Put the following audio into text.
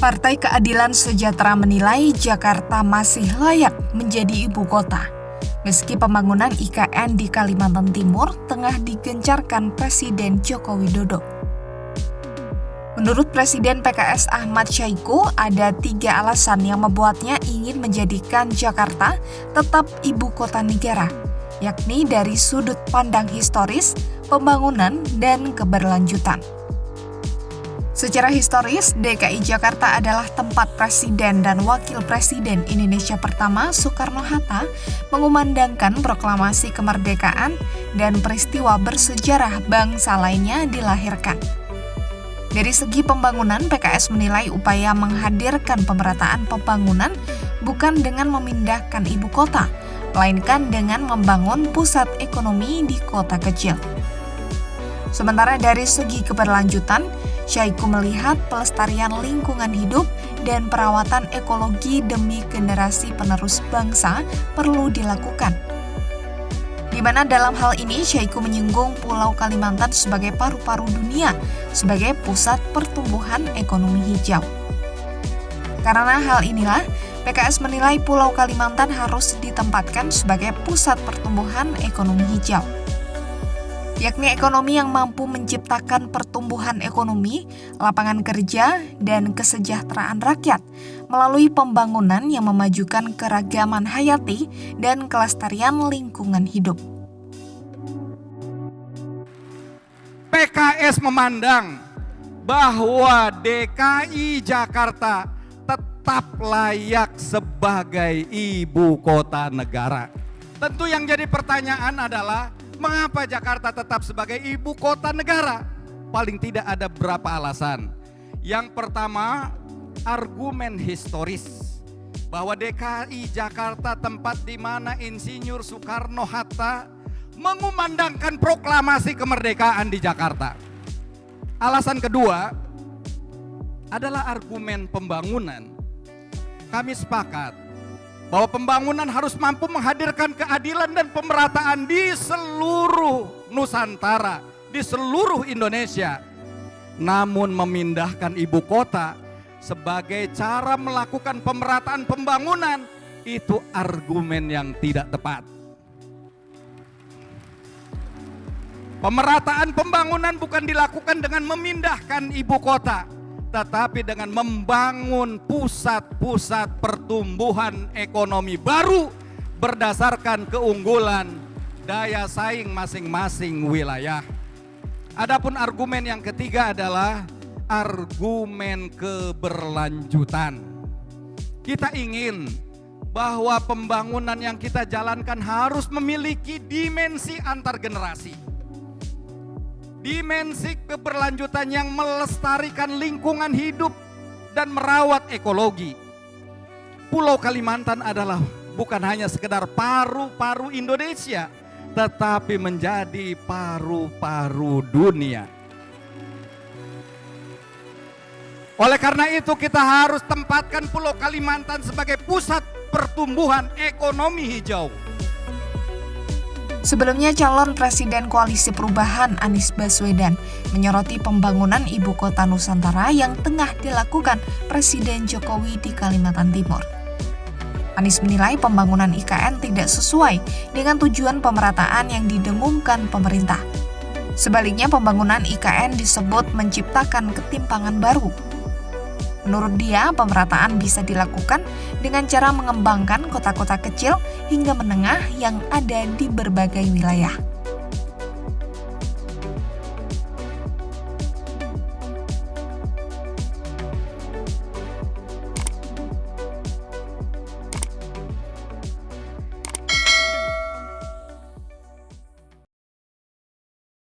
Partai Keadilan Sejahtera menilai Jakarta masih layak menjadi ibu kota. Meski pembangunan IKN di Kalimantan Timur tengah digencarkan Presiden Joko Widodo. Menurut Presiden PKS Ahmad Syahiku, ada 3 alasan yang membuatnya ingin menjadikan Jakarta tetap ibu kota negara, yakni dari sudut pandang historis, pembangunan, dan keberlanjutan. Secara historis, DKI Jakarta adalah tempat Presiden dan Wakil Presiden Indonesia pertama Soekarno-Hatta mengumandangkan proklamasi kemerdekaan dan peristiwa bersejarah bangsa lainnya dilahirkan. Dari segi pembangunan, PKS menilai upaya menghadirkan pemerataan pembangunan bukan dengan memindahkan ibu kota, melainkan dengan membangun pusat ekonomi di kota kecil. Sementara dari segi keberlanjutan, Syahiku melihat pelestarian lingkungan hidup dan perawatan ekologi demi generasi penerus bangsa perlu dilakukan. Di mana dalam hal ini Syahiku menyinggung Pulau Kalimantan sebagai paru-paru dunia, sebagai pusat pertumbuhan ekonomi hijau. Karena hal inilah, PKS menilai Pulau Kalimantan harus ditempatkan sebagai pusat pertumbuhan ekonomi hijau, yakni ekonomi yang mampu menciptakan pertumbuhan ekonomi, lapangan kerja, dan kesejahteraan rakyat melalui pembangunan yang memajukan keragaman hayati dan kelestarian lingkungan hidup. PKS memandang bahwa DKI Jakarta tetap layak sebagai ibu kota negara. Tentu yang jadi pertanyaan adalah, mengapa Jakarta tetap sebagai ibu kota negara? Paling tidak ada beberapa alasan. Yang pertama, argumen historis bahwa DKI Jakarta tempat di mana Insinyur Soekarno-Hatta mengumandangkan proklamasi kemerdekaan di Jakarta. Alasan kedua adalah argumen pembangunan. Kami sepakat bahwa pembangunan harus mampu menghadirkan keadilan dan pemerataan di seluruh Nusantara, di seluruh Indonesia. Namun memindahkan ibu kota sebagai cara melakukan pemerataan pembangunan, itu argumen yang tidak tepat. Pemerataan pembangunan bukan dilakukan dengan memindahkan ibu kota, tetapi dengan membangun pusat-pusat pertumbuhan ekonomi baru berdasarkan keunggulan daya saing masing-masing wilayah. Adapun argumen yang ketiga adalah argumen keberlanjutan. Kita ingin bahwa pembangunan yang kita jalankan harus memiliki dimensi antar generasi. Dimensi keberlanjutan yang melestarikan lingkungan hidup dan merawat ekologi. Pulau Kalimantan adalah bukan hanya sekedar paru-paru Indonesia, tetapi menjadi paru-paru dunia. Oleh karena itu kita harus tempatkan Pulau Kalimantan sebagai pusat pertumbuhan ekonomi hijau. Sebelumnya, calon Presiden Koalisi Perubahan Anies Baswedan menyoroti pembangunan ibu kota Nusantara yang tengah dilakukan Presiden Jokowi di Kalimantan Timur. Anies menilai pembangunan IKN tidak sesuai dengan tujuan pemerataan yang didengungkan pemerintah. Sebaliknya, pembangunan IKN disebut menciptakan ketimpangan baru. Menurut dia, pemerataan bisa dilakukan dengan cara mengembangkan kota-kota kecil hingga menengah yang ada di berbagai wilayah.